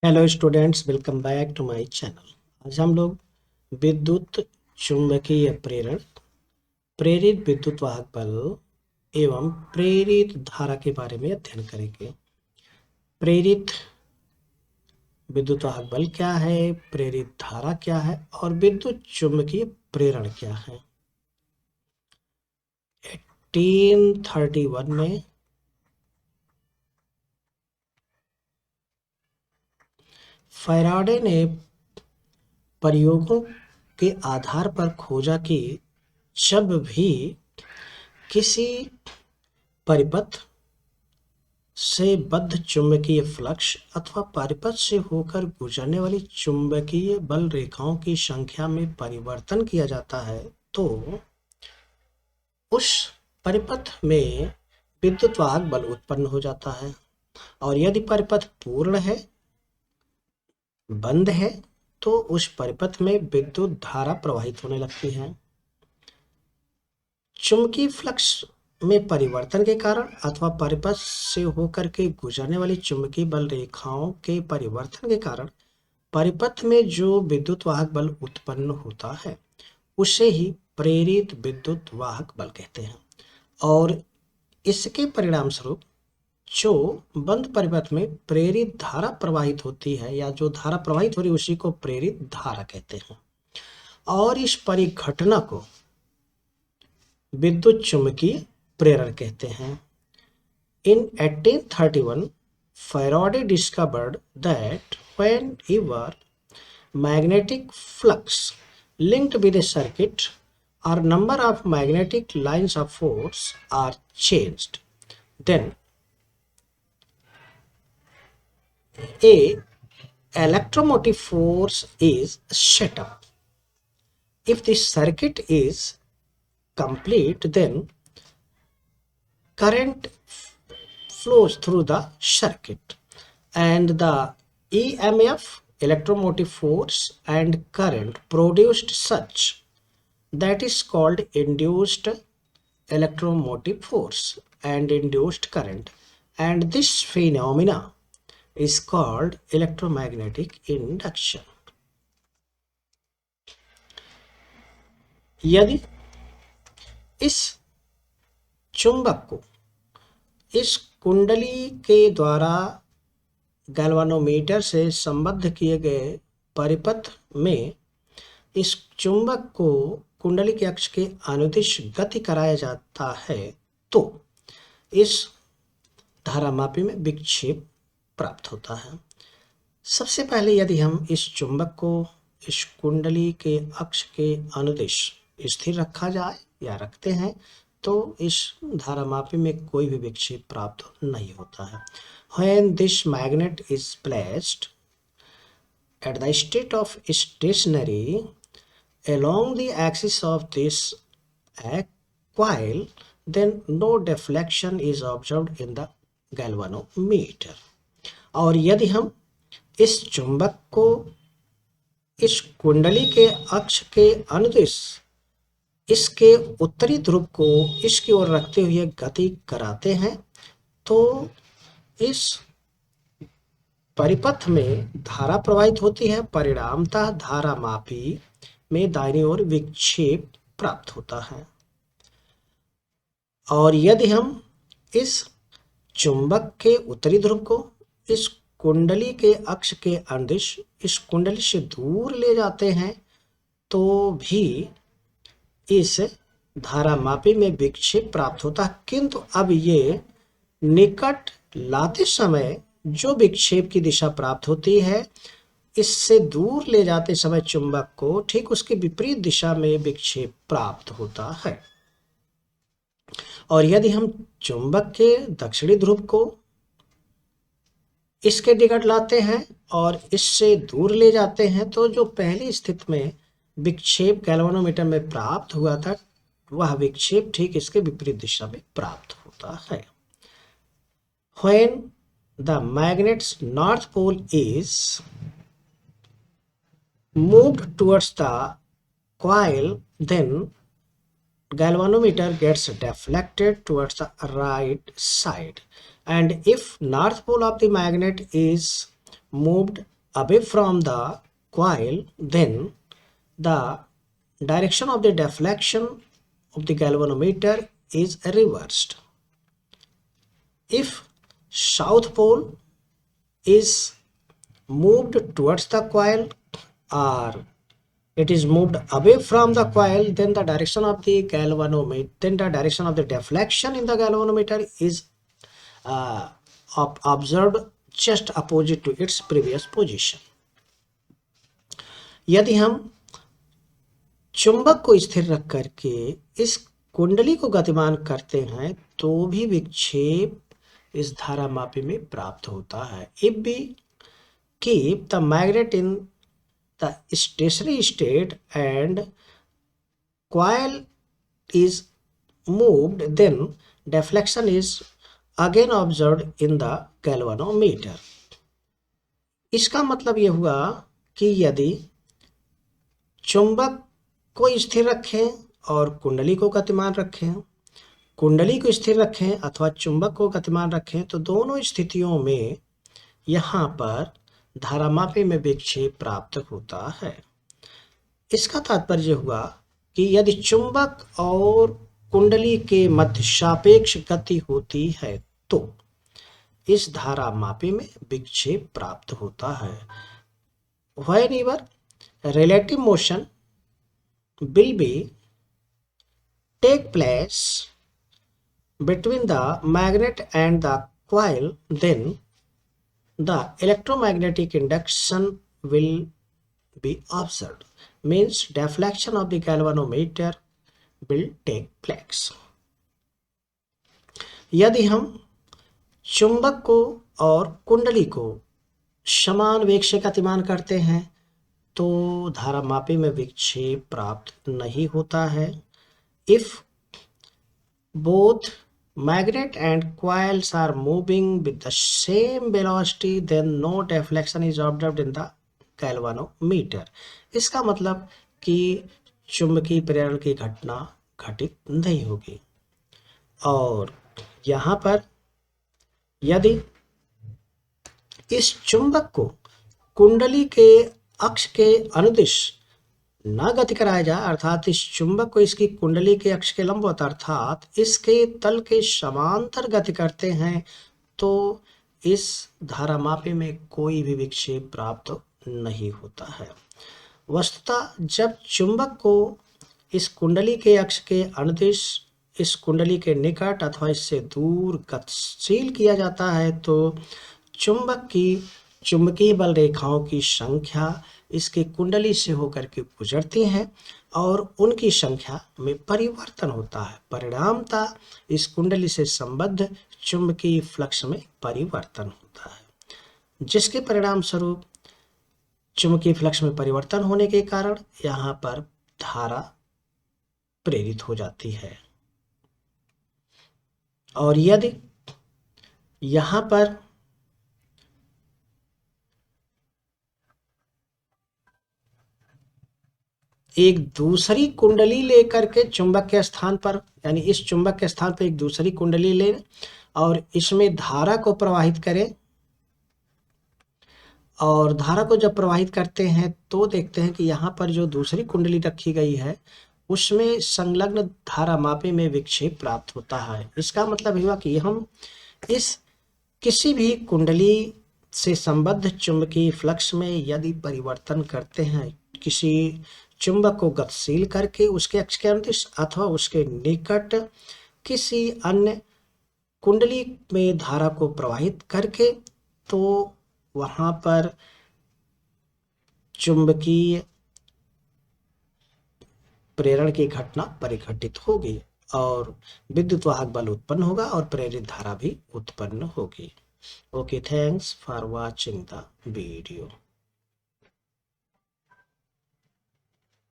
Hello students, welcome back to my channel. आज हम लोग विद्युत चुंबकीय प्रेरण, प्रेरित विद्युत वाहक बल एवं प्रेरित धारा के बारे में अध्ययन करेंगे। प्रेरित विद्युत वाहक बल क्या है, प्रेरित धारा क्या है और विद्युत चुंबकीय प्रेरण क्या है। 1831 में फैराडे ने प्रयोगों के आधार पर खोजा कि जब भी किसी परिपथ से बद्ध चुंबकीय फ्लक्स अथवा परिपथ से होकर गुजरने वाली चुंबकीय बल रेखाओं की संख्या में परिवर्तन किया जाता है तो उस परिपथ में विद्युत वाहक बल उत्पन्न हो जाता है। और यदि परिपथ पूर्ण है, बंद है, तो उस परिपथ में विद्युत धारा प्रवाहित होने लगती है। चुंबकीय फ्लक्स में परिवर्तन के कारण अथवा परिपथ से होकर के गुजरने वाली चुंबकीय बल रेखाओं के परिवर्तन के कारण परिपथ में जो विद्युत वाहक बल उत्पन्न होता है उसे ही प्रेरित विद्युत वाहक बल कहते हैं। और इसके परिणाम स्वरूप जो बंद परिपथ में प्रेरित धारा प्रवाहित होती है या जो धारा प्रवाहित हो रही है उसी को प्रेरित धारा कहते हैं। और इस परिघटना को विद्युत चुंबकीय प्रेरण कहते हैं। In 1831, Faraday discovered that whenever magnetic flux linked with a circuit or number of magnetic lines of force are changed, then a electromotive force is set up. If the circuit is complete, then current flows through the circuit and the EMF, electromotive force and current produced such that is called induced electromotive force and induced current, and this phenomena is called electromagnetic induction. यदि इस चुंबक को इस कुंडली के द्वारा galvanometer से संबद्ध किए गए परिपथ में इस चुंबक को कुंडली के अक्ष के अनुदिश गति कराया जाता है तो इस धारामापी में विक्षेप प्राप्त होता है। सबसे पहले यदि हम इस चुंबक को इस कुंडली के अक्ष के अनुदिश स्थिर रखा जाए या रखते हैं तो इस धारामापी में कोई भी विक्षेप प्राप्त नहीं होता है। When this magnet is placed at the state of stationary along the axis of this coil, then no deflection is observed in the galvanometer. और यदि हम इस चुंबक को इस कुंडली के अक्ष के अनुदिश इसके उत्तरी ध्रुव को इसकी ओर रखते हुए गति कराते हैं तो इस परिपथ में धारा प्रवाहित होती है, परिणामतः धारामापी में दाहिनी ओर विक्षेप प्राप्त होता है। और यदि हम इस चुंबक के उत्तरी ध्रुव को इस कुंडली के अक्ष के अनुदिश इस कुंडली से दूर ले जाते हैं तो भी इस धारामापी में विक्षेप प्राप्त होता है, किंतु अब ये निकट लाते समय जो विक्षेप की दिशा प्राप्त होती है इससे दूर ले जाते समय चुंबक को ठीक उसके विपरीत दिशा में विक्षेप प्राप्त होता है। और यदि हम चुंबक के दक्षिणी ध्रुव को इसके निकट लाते हैं और इससे दूर ले जाते हैं तो जो पहली स्थिति में विक्षेप गैल्वानोमीटर में प्राप्त हुआ था वह विक्षेप ठीक इसके विपरीत दिशा में प्राप्त होता है। When the magnet's north pole is moved towards the coil, then galvanometer gets deflected towards the right side, and if north pole of the magnet is moved away from the coil, then the direction of the deflection of the galvanometer is reversed. If south pole is moved towards the coil or it is moved away from the coil, then the direction of the deflection in the galvanometer is observed just opposite to its previous position. यदि हम चुंबक को स्थिर रख करके इस कुंडली को गतिमान करते हैं तो भी विक्षेप इस धारा मापी में प्राप्त होता है. If we keep the magnet in the stationary state and coil is moved, then deflection is again observed in the galvanometer. इसका मतलब यह हुआ कि यदि चुंबक को स्थिर रखें और कुंडली को गतिमान रखें, कुंडली को स्थिर रखें अथवा चुंबक को गतिमान रखें, तो दोनों स्थितियों में यहाँ पर धारामापी में विक्षेप प्राप्त होता है. इसका तात्पर्य हुआ कि यदि चुंबक और कुंडली के मध्य सापेक्ष गति होती है तो इस धारामापी में विक्षेप प्राप्त होता है. Whenever relative motion will be take place between the magnet and the coil, then the electromagnetic induction will be observed. Means deflection of the galvanometer will take place. यदि हम चुंबक को और कुंडली को समान वेग से गतिमान करते हैं तो धारामापी में विक्षेप प्राप्त नहीं होता है. If both magnet and coils are moving with the same velocity, then no deflection is observed in the galvanometer. इसका मतलब कि चुंबकीय प्रेरण की घटना घटित नहीं होगी. और यहाँ पर यदि इस चुंबक को कुंडली के अक्ष के अनुदिश न गति कराया जाए, अर्थात इस चुंबक को इसकी कुंडली के अक्ष के लंबवत अर्थात इसके तल के समांतर गति करते हैं तो इस धारामापी में कोई भी विक्षेप प्राप्त नहीं होता है. वस्तुतः जब चुंबक को इस कुंडली के अक्ष के अनुदिश इस कुंडली के निकट अथवा इससे दूर गतिशील किया जाता है तो चुंबक की चुंबकीय बल रेखाओं की संख्या इसकी कुंडली से होकर के गुजरती हैं और उनकी संख्या में परिवर्तन होता है. परिणामतः इस कुंडली से संबद्ध चुंबकीय फ्लक्स में परिवर्तन होता है, जिसके परिणाम स्वरूप चुंबकीय फ्लक्स में परिवर्तन होने के कारण यहाँ पर धारा प्रेरित हो जाती है. और यदि यहाँ पर एक दूसरी कुंडली लेकर के चुंबक के स्थान पर, यानी इस चुंबक के स्थान पर एक दूसरी कुंडली लें और इसमें धारा को प्रवाहित करें, और धारा को जब प्रवाहित करते हैं तो देखते हैं कि यहाँ पर जो दूसरी कुंडली रखी गई है उसमें संलग्न धारामापी में विक्षेप प्राप्त होता है. इसका मतलब हुआ कि हम इस किसी भी कुंडली से संबद्ध चुंबकीय फ्लक्स में यदि परिवर्तन करते हैं, किसी चुंबक को गतिशील करके उसके अक्ष के अनुदिश अथवा उसके निकट किसी अन्य कुंडली में धारा को प्रवाहित करके, तो वहां पर चुंबकीय प्रेरण की घटना परिघटित होगी और विद्युत वाहक बल उत्पन्न होगा और प्रेरित धारा भी उत्पन्न होगी. Okay, thanks for watching the video.